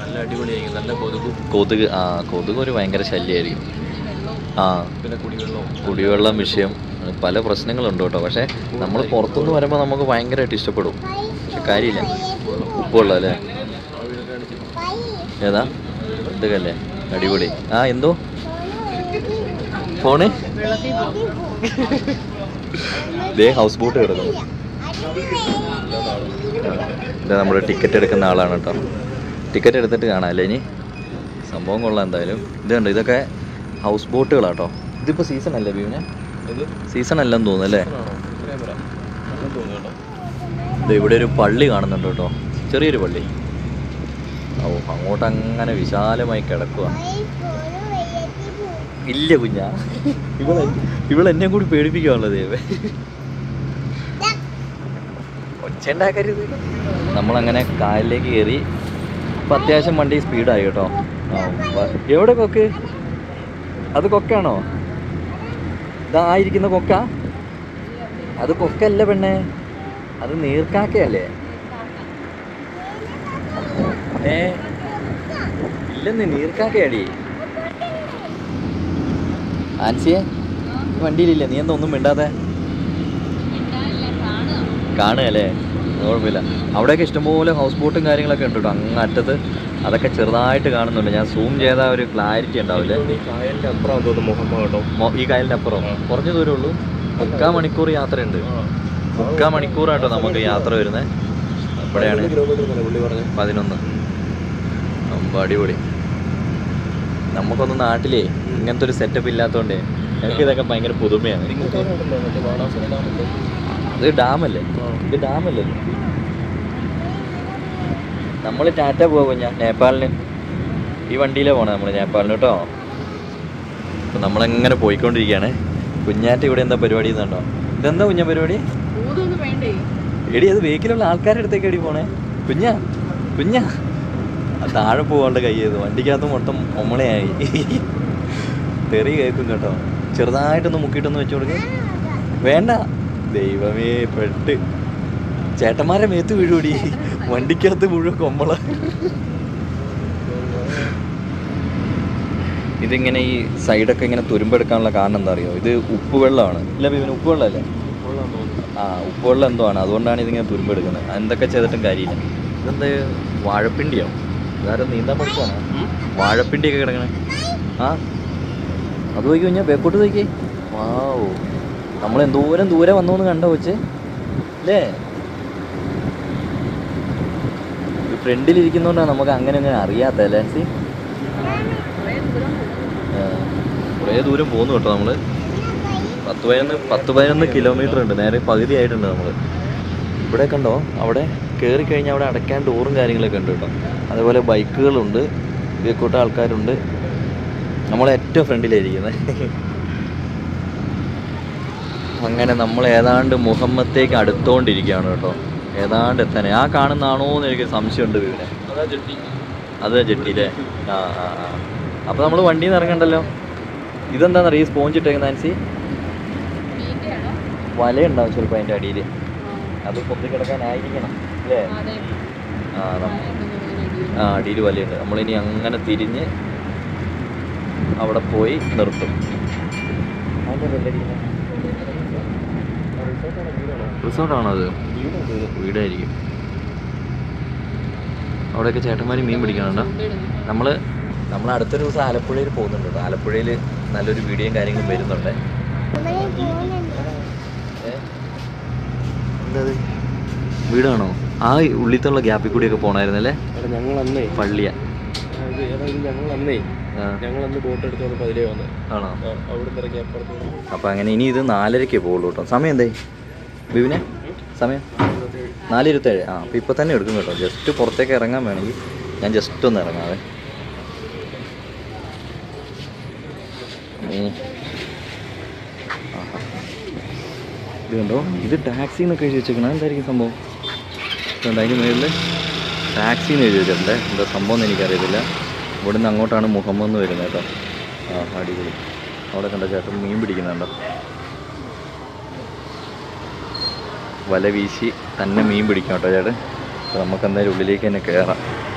നല്ല അടിപൊളിയായിരിക്കും. നല്ല കൊതുക്. കൊതുക് ഒരു ഭയങ്കര ശല്യമായിരിക്കും. പിന്നെ കുടിവെള്ളം വിഷയം, പല പ്രശ്നങ്ങളുണ്ട് കേട്ടോ. പക്ഷേ നമ്മൾ പുറത്തുനിന്ന് വരുമ്പോൾ നമുക്ക് ഭയങ്കരമായിട്ട് ഇഷ്ടപ്പെടും. പക്ഷെ കാര്യമില്ല, ഉപ്പുള്ള അല്ലേ. ഏതാ ഇതൊക്കെ അല്ലേ അടിപൊളി. എന്തോ ഫോണ് ദേ ഹൗസ് ബോട്ട് കിടക്കുന്നു. ഇത് നമ്മുടെ ടിക്കറ്റ് എടുക്കുന്ന ആളാണ് കേട്ടോ. ടിക്കറ്റ് എടുത്തിട്ട് കാണാം അല്ലേ. ഇനി സംഭവം കൊള്ളാം എന്തായാലും. ഇതുണ്ട്, ഇതൊക്കെ ഹൗസ് ബോട്ടുകളാട്ടോ. ഇതിപ്പോൾ സീസൺ അല്ലേ ബീവിനെ? സീസൺ അല്ലെന്ന് തോന്നുന്നു അല്ലേ. ഇവിടെ ഒരു പള്ളി കാണുന്നുണ്ട് കേട്ടോ, ചെറിയൊരു പള്ളി. അങ്ങോട്ട് അങ്ങനെ വിശാലമായി കിടക്കുക. ഇല്ല കുഞ്ഞാ, ഇവളെന്നെ കൂടി പേടിപ്പിക്കാനുള്ളത് ദൈവേ. ഒച്ചയുണ്ടാക്കരുത്. നമ്മളങ്ങനെ കായലിലേക്ക് കയറി. ഇപ്പം അത്യാവശ്യം വണ്ടി സ്പീഡായി കേട്ടോ. എവിടെ കൊക്ക്? അത് കൊക്കാണോ? ഇതായിരിക്കുന്ന കൊക്ക? അത് കൊക്കല്ല പെണ്ണേ, അത് നീർക്കാക്കയല്ലേ. ഇല്ലെന്ന്, നീർക്കാക്കയാടി. ആൻസിയെ വണ്ടിയിലില്ലേ? നീ എന്താ ഒന്നും മിണ്ടാതെ? കാണുകയല്ലേ, കുഴപ്പമില്ല. അവിടെയൊക്കെ ഇഷ്ടംപോലെ ഹൗസ് ബോട്ടും കാര്യങ്ങളൊക്കെ ഉണ്ട് കേട്ടോ. അങ്ങ് അറ്റത്ത് അതൊക്കെ ചെറുതായിട്ട് കാണുന്നുണ്ട്. ഞാൻ സൂം ചെയ്താൽ ഒരു ക്ലാരിറ്റി ഉണ്ടാവില്ലേ. ഈ കായലിൻ്റെ അപ്പുറം കേട്ടോ. ഈ കായലിൻ്റെ അപ്പുറം കുറഞ്ഞ ദൂരമേ ഉള്ളൂ. 3/4 മണിക്കൂർ യാത്രയുണ്ട്. 3/4 മണിക്കൂറാട്ടോ നമുക്ക് യാത്ര വരുന്നത്. ഇവിടെയാണ് 11. അടിപൊളി. നമുക്കൊന്ന് നാട്ടിലേ ഇങ്ങനത്തെ ഒരു സെറ്റപ്പ് ഇല്ലാത്തതുകൊണ്ടേ ഞങ്ങൾക്ക് ഇതൊക്കെ ഭയങ്കര പുതുമയാണ്. ഇത് ഡാമല്ലേ? ഇത് ഡാമല്ലേ? നമ്മൾ ടാറ്റ പോകും ഞാൻ നേപ്പാളിന്. ഈ വണ്ടിയിലേ പോകണം നമ്മൾ നേപ്പാളിന് കേട്ടോ. അപ്പം നമ്മളെങ്ങനെ പോയിക്കൊണ്ടിരിക്കുകയാണ്. കുഞ്ഞാറ്റ ഇവിടെ എന്താ പരിപാടി എന്നുണ്ടോ? ഇതെന്താ കുഞ്ഞ പരിപാടി? എടി അത് വെഹിക്കിലുള്ള ആൾക്കാരുടെ അടുത്തേക്ക് എടി പോണേ. കുഞ്ഞാ കുഞ്ഞാ താഴെ പോകാണ്ട് കൈ ചെയ്തു. വണ്ടിക്കകത്ത് മൊത്തം ഒമ്മളയായി. തെറി കേൾക്കും കേട്ടോ. ചെറുതായിട്ടൊന്ന് മുക്കിയിട്ടൊന്ന് വെച്ചു കൊടുക്കുക. വേണ്ട. ദൈവമേ പെട്ട്. ചേട്ടന്മാരെ മേത്ത് വീഴുകൂടി. വണ്ടിക്കകത്ത് മുഴുവൻ കൊമ്മള. ഇതിങ്ങനെ ഈ സൈഡൊക്കെ ഇങ്ങനെ തുരുമ്പെടുക്കാനുള്ള കാരണം എന്താ അറിയോ? ഇത് ഉപ്പ് വെള്ളമാണ്. ഇല്ല ഇവന് ഉപ്പ് വെള്ളമല്ലേ? ആ ഉപ്പ് വെള്ളം എന്തോ ആണ്. അതുകൊണ്ടാണ് ഇതിങ്ങനെ തുരുമ്പെടുക്കുന്നത്. എന്തൊക്കെ ചെയ്തിട്ടും കാര്യമില്ല. ഇതെന്താ വാഴപ്പിണ്ടിയോ? ഇതാരും നീന്താൻ പഠിക്കുവാണ്. വാഴപ്പിണ്ടിയൊക്കെ കിടക്കണേ. ആ അത് നോക്കി കഴിഞ്ഞാൽ ബേക്കോട്ട് നോക്കി. വാവ്, നമ്മൾ എന്തോരം ദൂരെ വന്നു കണ്ടോ വെച്ച് അല്ലേ? ഫ്രണ്ടിലിരിക്കുന്നതുകൊണ്ടാണ് നമുക്ക് അങ്ങനെ അങ്ങനെ അറിയാത്ത അല്ലേ? കുറേ ദൂരം പോകുന്നു കേട്ടോ. നമ്മൾ 10-11 കിലോമീറ്റർ ഉണ്ട്. നേരെ പകുതി ആയിട്ടുണ്ട് നമ്മൾ. ഇവിടെ കണ്ടോ, അവിടെ കയറി കഴിഞ്ഞാൽ അവിടെ അടയ്ക്കാൻ ഡോറും കാര്യങ്ങളൊക്കെ ഉണ്ട് കേട്ടോ. അതേപോലെ ബൈക്കുകളുണ്ട്, ഇതേക്കൂട്ട ആൾക്കാരുണ്ട്. നമ്മളേറ്റവും ഫ്രണ്ടിലായിരിക്കുന്നത്. അങ്ങനെ നമ്മൾ ഏതാണ്ട് മുഹമ്മത്തേക്ക് അടുത്തോണ്ടിരിക്കുകയാണ് കേട്ടോ. ഏതാണ്ട് എത്താനേ. ആ കാണുന്നതാണോ എന്ന് എനിക്ക് സംശയമുണ്ട്. ഇവിടെ അതാ ജെട്ടിയില്ലേ? ആ ആ ആ. അപ്പോൾ നമ്മൾ വണ്ടിയിൽ നിന്ന് ഇറങ്ങണ്ടല്ലോ. ഇതെന്താണെന്നറിയാം, ഈ സ്പോഞ്ച് ഇട്ടേക്കുന്ന നാൻസി? വലയുണ്ടാവും ചിലപ്പോൾ അതിൻ്റെ അടിയിൽ. അത് പൊന്തി കിടക്കാനായിരിക്കണം അല്ലേ? ആ അടിയിൽ വലയുണ്ട്. നമ്മളിനി അങ്ങനെ തിരിഞ്ഞ് അവിടെ പോയി നിർത്തും. റിസോർട്ടാണോ അത്? വീടായിരിക്കും. അവിടെയൊക്കെ ചേട്ടന്മാർ മീൻ പിടിക്കണുണ്ടോ? നമ്മൾ അടുത്തൊരു ദിവസം ആലപ്പുഴയിൽ പോകുന്നുണ്ട് കേട്ടോ. ആലപ്പുഴയിൽ നല്ലൊരു വീഡിയോയും കാര്യങ്ങളും വരുന്നുണ്ട്. എന്താ വീടാണോ? ആ ഉള്ളിത്തുള്ള ഗ്യാപ്പിൽ കൂടിയൊക്കെ പോണായിരുന്നല്ലേ? പള്ളിയാ. ഞങ്ങളന്ന് ബോട്ട് എടുത്ത് വന്നപ്പോൾ അതിലേ വന്ന്. ആണോ? അവിടെ ഇറങ്ങി അപ്പുറത്ത്. അപ്പം അങ്ങനെ ഇനി ഇത് 4:30 പോകുള്ളൂ കേട്ടോ. സമയം എന്തായി ബിബിനെ? സമയം 4:27. ആ അപ്പം ഇപ്പം തന്നെ എടുക്കും കേട്ടോ. ജസ്റ്റ് പുറത്തേക്ക് ഇറങ്ങാൻ വേണമെങ്കിൽ ഞാൻ ജസ്റ്റ് ഒന്ന് ഇറങ്ങാവേ. ഇത് കണ്ടോ, ഇത് ടാക്സി എന്നൊക്കെ എഴുതി വെച്ചേക്കണം. എന്തായിരിക്കും സംഭവം? കണ്ടോ അതിന് മുകളിൽ ടാക്സി എന്ന് എഴുതി വെച്ചിട്ടുണ്ട്. എന്താ സംഭവം എന്ന് എനിക്കറിയത്തില്ല. ഇവിടുന്ന് അങ്ങോട്ടാണ് മുഹമ്മദ് വരുന്നത് കേട്ടോ. ആ അടിപൊളി. അവിടെ കണ്ടോ ചേട്ടൻ മീൻ പിടിക്കുന്നുണ്ടോ? വല വീശി തന്നെ മീൻ പിടിക്കാം കേട്ടോ ചേട്ടൻ. അപ്പോൾ നമുക്ക് എന്തായാലും ഉള്ളിലേക്ക് തന്നെ കയറാം.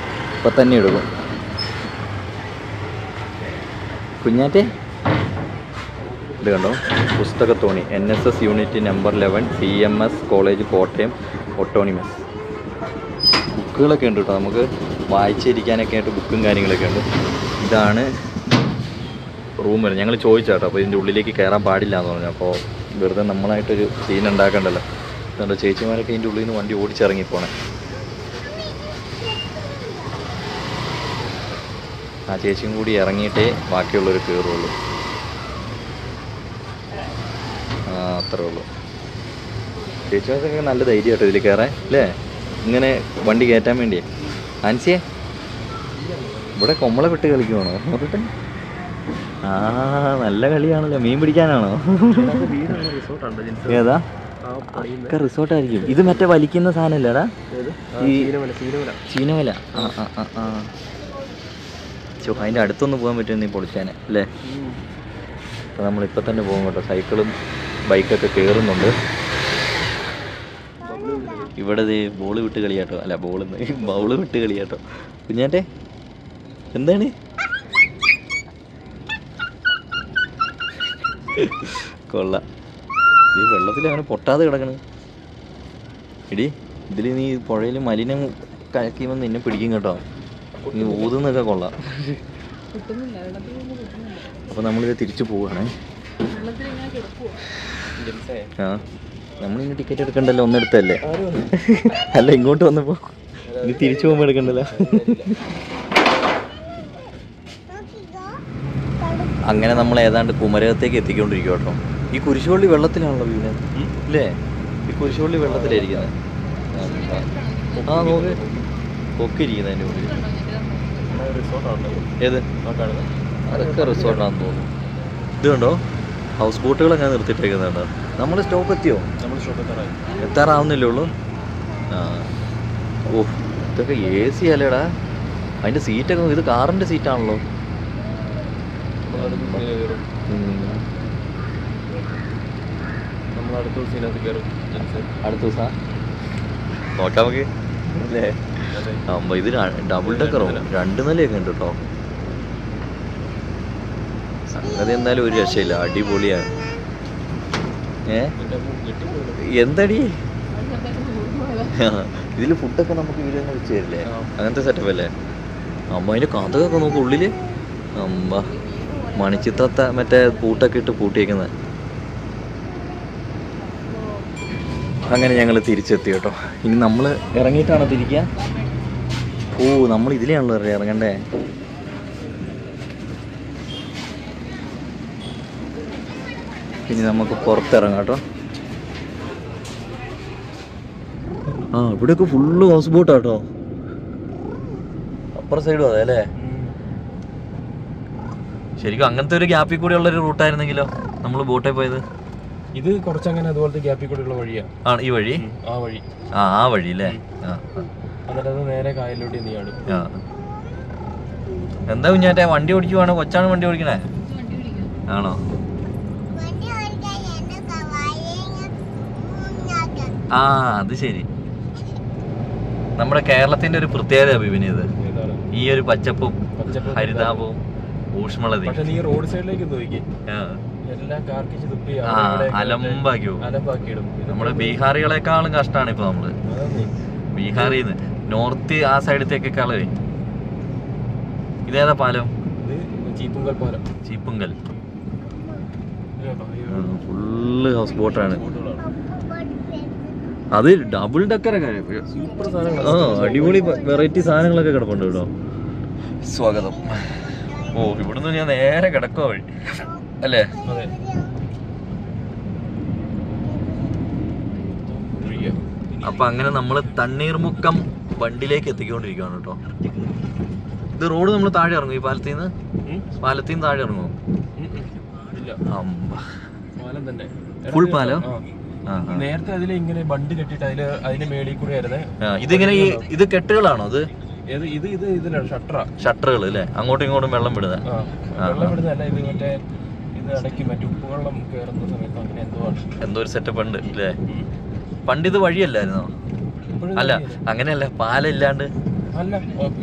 ഇപ്പം തന്നെ എടുക്കും. കുഞ്ഞാറ്റേ ഇത് കണ്ടോ, പുസ്തകത്തോണി NSS unit number 11 CMS college Kottayam autonomous. ബുക്കുകളൊക്കെ ഉണ്ട് കേട്ടോ. നമുക്ക് വായിച്ചിരിക്കാനൊക്കെ ആയിട്ട് ബുക്കും കാര്യങ്ങളൊക്കെ ഉണ്ട്. ഇതാണ് റൂം വരുന്നത്. ഞങ്ങൾ ചോദിച്ചാട്ടോ. അപ്പോൾ ഇതിൻ്റെ ഉള്ളിലേക്ക് കയറാൻ പാടില്ല എന്ന് പറഞ്ഞു. അപ്പോൾ വെറുതെ നമ്മളായിട്ടൊരു സീൻ ഉണ്ടാക്കണ്ടല്ലോ. അതുകൊണ്ട് ചേച്ചിമാരൊക്കെ ഇതിൻ്റെ ഉള്ളിൽ നിന്ന് വണ്ടി ഓടിച്ചിറങ്ങിപ്പോണേ. ആ ചേച്ചിയും കൂടി ഇറങ്ങിയിട്ടേ ബാക്കിയുള്ളവർ കയറുള്ളൂ. അത്രേ ഉള്ളൂ. ചേച്ചിമാർക്കൊക്കെ നല്ല ധൈര്യമായിട്ടോ ഇതിൽ കയറാൻ അല്ലേ? ഇങ്ങനെ വണ്ടി കയറ്റാൻ വേണ്ടിയേ. ആൻസിയെ ഇവിടെ കൊമ്മള വിട്ട് കളിക്കുവാണോ? നോക്കട്ടെ. ആ നല്ല കളിയാണല്ലോ. മീൻ പിടിക്കാനാണോ? ഏതാ? ഒക്കെ റിസോർട്ടായിരിക്കും. ഇത് മറ്റേ വലിക്കുന്ന സാധനമല്ലേടാ? ഈ ചീനവല. ആ ആ ആ ആ. അതിൻ്റെ അടുത്തൊന്ന് പോകാൻ പറ്റുമെന്ന് ഈ പൊളിച്ചാനെ അല്ലേ? അപ്പോൾ നമ്മളിപ്പോൾ തന്നെ പോകും കേട്ടോ. സൈക്കിളും ബൈക്കൊക്കെ കയറുന്നുണ്ട്. ഇവിടെ ബോള് വിട്ട് കളിയാട്ടോ. അല്ല ബൗള് വിട്ട് കളിയാട്ടോ. കുഞ്ഞാറ്റെ എന്താണ്? കൊള്ളാം. ഈ വെള്ളത്തിൽ അങ്ങനെ പൊട്ടാതെ കിടക്കണ്. എടി ഇതിൽ നീ പുഴയിൽ മലിനം കലക്കിയുമ്പോൾ നിന്നെ പിടിക്കും കേട്ടോ. നീ ഊതുന്നൊക്കെ കൊള്ളാം. അപ്പോൾ നമ്മളിത് തിരിച്ചു പോവുകയാണേ. ആ നമ്മളിങ്ങനെ ടിക്കറ്റ് എടുക്കണ്ടല്ലോ, ഒന്നെടുത്തല്ലേ? അല്ല ഇങ്ങോട്ട് വന്നപ്പോൾ ഇനി തിരിച്ചു പോകുമ്പോൾ എടുക്കണ്ടല്ലോ. അങ്ങനെ നമ്മൾ ഏതാണ്ട് കുമരകത്തേക്ക് എത്തിക്കൊണ്ടിരിക്കും കേട്ടോ. ഈ കുരിശുപള്ളി വെള്ളത്തിലാണല്ലോ വീണ് അല്ലേ? ഈ കുരിശുപള്ളി വെള്ളത്തിലായിരിക്കുന്നത്. ആ നോക്ക് പൊക്കിരിക്കുന്നത് അതിൻ്റെ ഉള്ളിൽ. ഏത്? അതൊക്കെ റിസോർട്ടാണെന്ന് തോന്നുന്നു. ഇത് കണ്ടോ ഹൗസ് ബോട്ടുകളൊക്കെ നിർത്തിയിട്ടേക്കുന്നത് കേട്ടോ. നമ്മൾ സ്റ്റോപ്പ് എത്തിയോ? എത്താറാവുന്നില്ലേ ഉള്ളൂ. ആ ഓ ഇതൊക്കെ AC അല്ലേടാ? അതിൻ്റെ സീറ്റൊക്കെ ഇത് കാറിൻ്റെ സീറ്റാണല്ലോ. അടുത്ത ദിവസം നോക്കാം നമുക്ക് അല്ലേ? ആകുമ്പോൾ ഇത് ഡബിൾ ഡെക്കറോ 2 നിലയൊക്കെ ഉണ്ട് കേട്ടോ. സംഗതി എന്തായാലും ഒരു രക്ഷയില്ല, അടിപൊളിയാണ്. എന്തടി ഇതിൽ ഫുഡൊക്കെ നമുക്ക് ഇതിൽ തന്നെ വെച്ച് തരില്ലേ? അങ്ങനത്തെ സെറ്റപ്പ് അല്ലേ? അമ്മ അതിൻ്റെ കഥകൊക്കെ നോക്കും ഉള്ളിൽ. അമ്മ മണിച്ചിത്രത്തെ മറ്റേ പൂട്ടൊക്കെ ഇട്ട് പൂട്ടിയേക്കുന്നത്. അങ്ങനെ ഞങ്ങൾ തിരിച്ചെത്തി കേട്ടോ. ഇനി നമ്മൾ ഇറങ്ങിയിട്ടാണോ തിരിക്കുക? ഓ നമ്മൾ ഇതിലെയാണല്ലോ ഇറങ്ങണ്ടേ. ഇനി നമുക്ക് പുറത്തിറങ്ങാം കേട്ടോ. ആ ഇവിടെയൊക്കെ ഫുള്ള് ഹൗസ് ബോട്ടാട്ടോ. അപ്പുറ സൈഡും അതെ അല്ലേ? ശരിക്കും അങ്ങനത്തെ ഒരു ഗ്യാപ്പിൽ കൂടെ ഉള്ളൊരു റൂട്ടായിരുന്നെങ്കിലോ നമ്മൾ ബോട്ടിൽ പോയത്. ഇത് കുറച്ചങ്ങനെ അതുപോലത്തെ ഗ്യാപ്പിൽ കൂടെയുള്ള വഴിയാണ്. ആണ് ഈ വഴി? ആ വഴി. ആ വഴി അല്ലേ? എന്നിട്ട് അത് നേരെ കായലിലോട്ട് നീയാണ്. എന്താ കുഞ്ഞാറ്റെ വണ്ടി ഓടിക്കുവാണോ? കൊച്ചാണ് വണ്ടി ഓടിക്കണേ? ആണോ? ആ അത് ശരി. നമ്മുടെ കേരളത്തിന്റെ ഒരു പ്രത്യേകത ബിബിന് ഇത്. ഈ ഒരു പച്ചപ്പും ഹരിതാപവും ഊഷ്മളതയും. പക്ഷെ നീ റോഡ് സൈഡിലേക്ക് നോക്കി എല്ലാം കാർക്കിച്ച് തുപ്പി അലമ്പാക്കിയിടും. നമ്മുടെ ബീഹാറികളെക്കാളും കഷ്ടമാണ് ഇപ്പൊ നമ്മള്. ബീഹാറിന്ന് നോർത്ത് ആ സൈഡത്തേക്കാളേ. ഇതേതാ പാലം? ചീപ്പുങ്കൽ പാലം. ചീപ്പുങ്കൽ ഫുള്ള് ഹൗസ് ബോട്ടാണ്. അത് ഡബിൾ ഡെക്കറൊക്കെ അടിപൊളി വെറൈറ്റി സാധനങ്ങളൊക്കെ കിടപ്പുണ്ട് കേട്ടോ. സ്വാഗതം. ഓ ഇവിടുന്ന് ഞാൻ നേരെ കിടക്കോ വഴി അല്ലേ? അപ്പൊ അങ്ങനെ നമ്മള് തണ്ണീർമുക്കം ബണ്ടിലേക്ക് എത്തിക്കൊണ്ടിരിക്കുകയാണ് കേട്ടോ. ഇത് റോഡ് നമ്മൾ താഴെ ഇറങ്ങും. ഈ പാലത്തിൽ നിന്ന് താഴെ ഇറങ്ങുമോ? ഫുൾ പാലോ? നേരത്തെ അതില് ഇങ്ങനെ ബണ്ട് കെട്ടിട്ട് അതിന്റെ മേളിൽ കൂടെ ആയിരുന്നേ. ഇതിങ്ങനെ ഇത് കെട്ടുകളാണോ? ഇത് ഇതിലാണ് ഷട്ടറുകൾ അല്ലേ? അങ്ങോട്ടും ഇങ്ങോട്ടും വെള്ളം വിടുന്നത്. വെള്ളം വിടുന്നതല്ല, ഇത് മറ്റേ ഇത് ഇടയ്ക്ക് മറ്റേ ഉപ്പുവെള്ളം കയറുന്ന സമയത്ത് അങ്ങനെ എന്തോ ഒരു സെറ്റപ്പ് ഉണ്ട് അല്ലേ? പണ്ട് ഇത് വഴിയല്ലായിരുന്നോ? അല്ല അങ്ങനെയല്ല, പാലില്ലാണ്ട് അല്ല.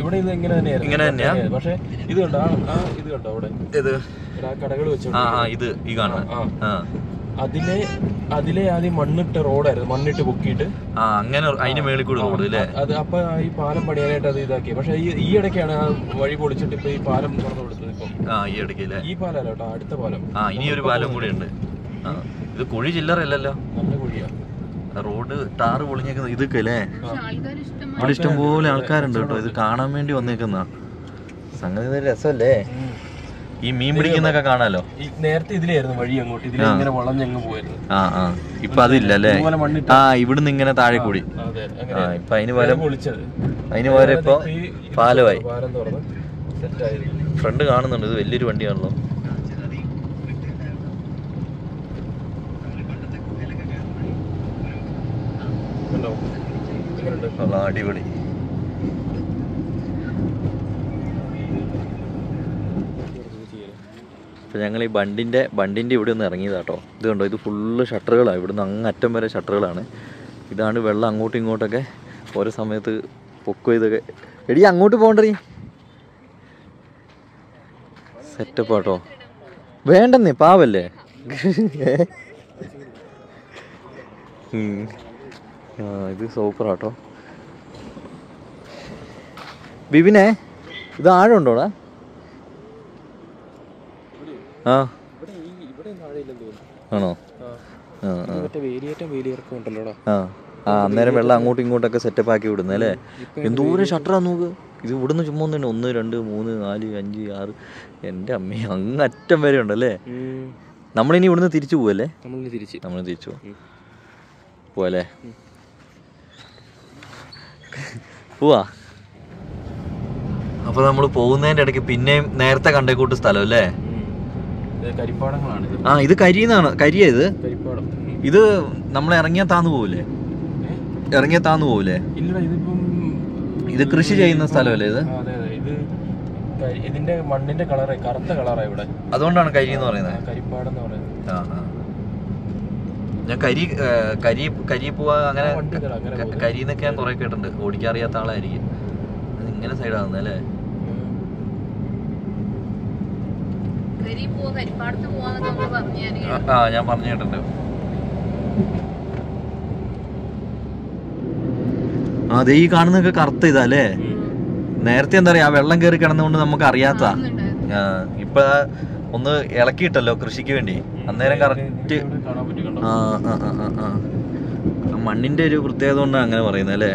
ഇവിടെ ഇത് ഇങ്ങനെ തന്നെയാ. പക്ഷെ ഇത് കണ്ടോ? ഇത് കണ്ടോ അവിടെ കടകൾ വെച്ചോ? ഇത് ഈ കാണുന്നത് അതിലെ ആദ്യം മണ്ണിട്ട റോഡായിരുന്നു. മണ്ണിട്ട് പൊക്കിയിട്ട് അങ്ങനെ അതിന്റെ മേളിൽ കൂടെ റോഡ് അല്ലേ? അത് അപ്പൊ ഈ പാലം പണിയാനായിട്ട് അത് ഇതാക്കി. പക്ഷെ ഈ ഇടയ്ക്കാണ് ആ വഴി പൊളിച്ചിട്ട് ഇപ്പൊ ഈ പാലം തുറന്നു കൊടുത്തത്. ഇപ്പൊ ഈ ഇടയ്ക്കല്ലേ? ഈ പാലല്ല കേട്ടോ, അടുത്ത പാലം. ഇനി ഒരു പാലം കൂടെ ഉണ്ട്. ഇത് കുഴി ചില്ലറല്ലല്ലോ, നല്ല കുഴിയാ. റോഡ് ടാറ് പൊളിഞ്ഞേക്കുന്നത് ഇതൊക്കെ അല്ലേ? ഇവിടെ ഇഷ്ടംപോലെ ആൾക്കാരുണ്ട് കേട്ടോ. ഇത് കാണാൻ വേണ്ടി വന്നേക്കുന്ന സംഗതി രസമല്ലേ? ഈ മീൻ പിടിക്കുന്നൊക്കെ കാണാലോ. നേരത്തെ ഇതിലായിരുന്നു വഴി, അങ്ങോട്ട് ഇതിലിങ്ങനെ വളഞ്ഞങ്ങ് പോയിരുന്നു. ഇപ്പൊ അതില്ലല്ലേ? ഇവിടുന്ന് ഇങ്ങനെ താഴെ കൂടി. ഇപ്പൊ അതിന് പകരം ഇപ്പൊ പാലമായി. ഫ്രണ്ട് കാണുന്നുണ്ട്, ഇത് വലിയൊരു വണ്ടിയാണല്ലോ. അടിപൊളി. അപ്പോൾ ഞങ്ങൾ ഈ ബണ്ടിൻ്റെ ഇവിടെ നിന്ന് ഇറങ്ങിയതാട്ടോ. ഇത് കണ്ടോ, ഇത് ഫുള്ള് ഷട്ടറുകളാണ്. ഇവിടുന്ന് അങ്ങറ്റം വരെ ഷട്ടറുകളാണ്. ഇതാണ് വെള്ളം അങ്ങോട്ടും ഇങ്ങോട്ടൊക്കെ ഓരോ സമയത്ത് പൊക്കോ. ഇതൊക്കെ എടി അങ്ങോട്ട് പോകണ്ടീ. സെറ്റപ്പാട്ടോ. വേണ്ടെന്നേ, പാവല്ലേ. ഇത് സൂപ്പറാട്ടോ. ബിബിനെ ഇത് ആഴമുണ്ടോടാ? ആണോ? അന്നേരം വെള്ളം അങ്ങോട്ടും ഇങ്ങോട്ടൊക്കെ സെറ്റപ്പ് ആക്കി വിടുന്നത് അല്ലേ. എന്തോരം ഷട്ടറാ നോക്ക്. ഇത് ഇവിടുന്ന് ചുമ്മാ തന്നെ 1 2 3 4 5 6 എൻ്റെ അമ്മ അങ്ങ് അറ്റം വരെ ഉണ്ടല്ലേ. നമ്മളിനി ഇവിടുന്ന് തിരിച്ചു പോവല്ലേ? നമ്മൾ തിരിച്ചു പോവല്ലേ? പോവാ. അപ്പൊ നമ്മൾ പോകുന്നതിന്റെ ഇടയ്ക്ക് പിന്നെയും നേരത്തെ കണ്ടേക്കൂട്ട് സ്ഥലം അല്ലേ? ഇത് കരിന്നാണ്. കരിയാ ഇത്? ഇത് നമ്മൾ ഇറങ്ങിയാ താന്നു പോവില്ലേ? ഇത് കൃഷി ചെയ്യുന്ന സ്ഥലമല്ലേ ഇത്? ഇതിന്റെ മണ്ണിന്റെ കളറ് കറുത്ത കളറാ ഇവിടെ, അതുകൊണ്ടാണ് കരി എന്ന് പറയുന്നത്. കരിപ്പാടെന്ന് പറയുന്നത്. ഞാൻ കരി പോവാ അങ്ങനെ കരിന്നൊക്കെ ഞാൻ കുറെ കേട്ടിട്ടുണ്ട്. ഓടിക്കറിയാത്ത ആളായിരിക്കും. ഇങ്ങനെ സൈഡാകുന്നത് അല്ലേ? ഞാൻ പറഞ്ഞു കേട്ടിട്ടുണ്ട്. അതെ, ഈ കാണുന്നൊക്കെ കറുത്ത ഇതാ അല്ലേ? നേരത്തെ എന്താ പറയാ, വെള്ളം കയറി കിടന്നുകൊണ്ട് നമുക്ക് അറിയാത്തതാ. ഇപ്പൊ ഒന്ന് ഇളക്കിയിട്ടല്ലോ കൃഷിക്ക് വേണ്ടി. അന്നേരം കറക്റ്റ് മണ്ണിന്റെ ഒരു പ്രത്യേകത കൊണ്ടാണ് അങ്ങനെ പറയുന്നത് അല്ലേ?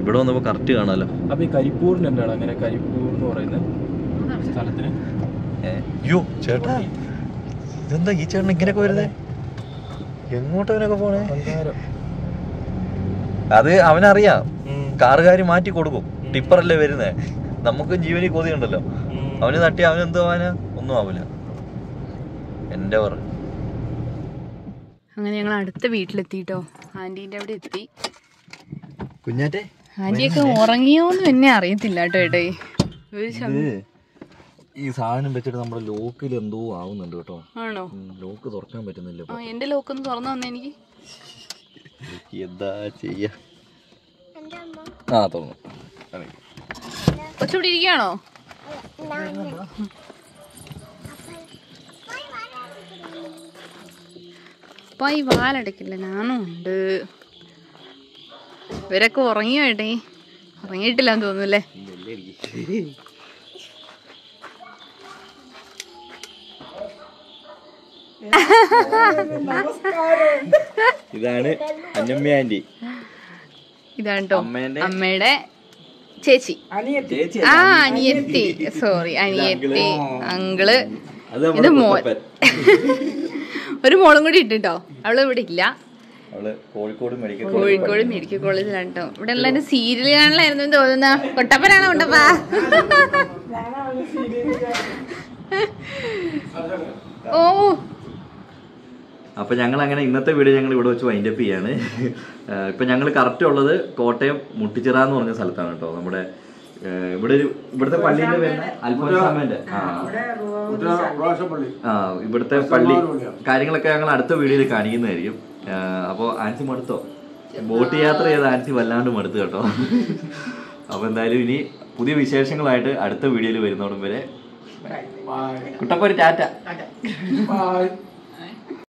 ഇവിടെ വന്നപ്പോ കറക്റ്റ് കാണാലോ. അപ്പൊ ഈ കരിപ്പൂരിന് എന്താണ് അങ്ങനെ കരിപ്പൂർ എന്ന് പറയുന്നത് സ്ഥലത്തിന്? അയ്യോ ചേട്ടാ, ഇതെന്താ ഈ ചേട്ടൻ ഇങ്ങനെയൊക്കെ വരുന്നേ? എങ്ങോട്ടവനൊക്കെ പോണേ? അത് അവനറിയാം, കാറുകാര് മാറ്റി കൊടുക്കും. ടിപ്പറല്ലേ വരുന്നേ. നമുക്ക് ജീവനിൽ കൊതിയുണ്ടല്ലോ. അവന് തട്ടി അവനെന്തോ ആവാനാ? ഒന്നും ആവില്ല. എന്റെ പറ. അങ്ങനെ ഞങ്ങൾ അടുത്ത വീട്ടിലെത്തിട്ടോ. ആന്റീന്റെ അവിടെ എത്തി. കുഞ്ഞാറ്റെ, ആന്റിയൊക്കെ ഉറങ്ങിയോന്ന് എന്നെ അറിയത്തില്ല കേട്ടോ ഏട്ടേ. ഈ സാധനം വെച്ചിട്ട് നമ്മുടെ ലോക്കിൽ എന്തോ ആവുന്നുണ്ട് കേട്ടോ. ആണോ? ലോക്ക് തുറക്കാൻ പറ്റുന്നില്ല. എന്റെ ലോക്ക് ഒന്ന് തുറന്നു തന്നെ എനിക്ക്. എന്താ ചെയ്യാ? തുറന്നു. കൊച്ചുകൂടി ഇരിക്കുകയാണോ? അപ്പൊ ഈ വാലടക്കില്ല, ഞാനും ഉണ്ട്. ഇവരൊക്കെ ഉറങ്ങിയോ ഏട്ടേ? ഉറങ്ങിയിട്ടില്ലാന്ന് തോന്നുന്നല്ലേ? ഇതാണ് അന്നമ്മ ആന്റി. ഇതാണ് കേട്ടോ അമ്മയുടെ ചേച്ചി. അനിയത്തി, സോറി അനിയത്തി, അങ്കിള്. ഇത് മോൻ. ഒരു മോളും കൂടി ഇട്ടോ. അവള് ഇവിടെ ഇല്ല, കോഴിക്കോട് മെഡിക്കൽ കോളേജിലാണ് കേട്ടോ. ഇവിടെ എല്ലാരും സീരിയൽ കാണലായിരുന്നു തോന്നുന്ന. കൊട്ടപ്പനാണോ കൊണ്ടപ്പ? ഓ, അപ്പൊ ഞങ്ങൾ അങ്ങനെ ഇന്നത്തെ വീഡിയോ ഞങ്ങൾ ഇവിടെ വെച്ച് വൈൻഡപ്പ് ചെയ്യാണ്. ഇപ്പൊ ഞങ്ങൾ കറക്റ്റ് ഉള്ളത് കോട്ടയം മുട്ടിച്ചിറ എന്ന് പറഞ്ഞ സ്ഥലത്താണ് കേട്ടോ. നമ്മുടെ ഇവിടുത്തെ പള്ളിയിൽ വരുന്ന അൽഫോൻസാമ്മന്റെ ഇവിടുത്തെ പള്ളി കാര്യങ്ങളൊക്കെ ഞങ്ങൾ അടുത്ത വീഡിയോയിൽ കാണിക്കുന്നതായിരിക്കും. അപ്പോൾ ആൻസി മടുത്തോ? ബോട്ട് യാത്ര ചെയ്ത ആൻസി വല്ലാണ്ട് മടുത്തു കേട്ടോ. അപ്പൊ എന്തായാലും ഇനി പുതിയ വിശേഷങ്ങളായിട്ട് അടുത്ത വീഡിയോയിൽ വരുന്നോടും വരെ കുട്ടപ്പൊരു ടാറ്റ.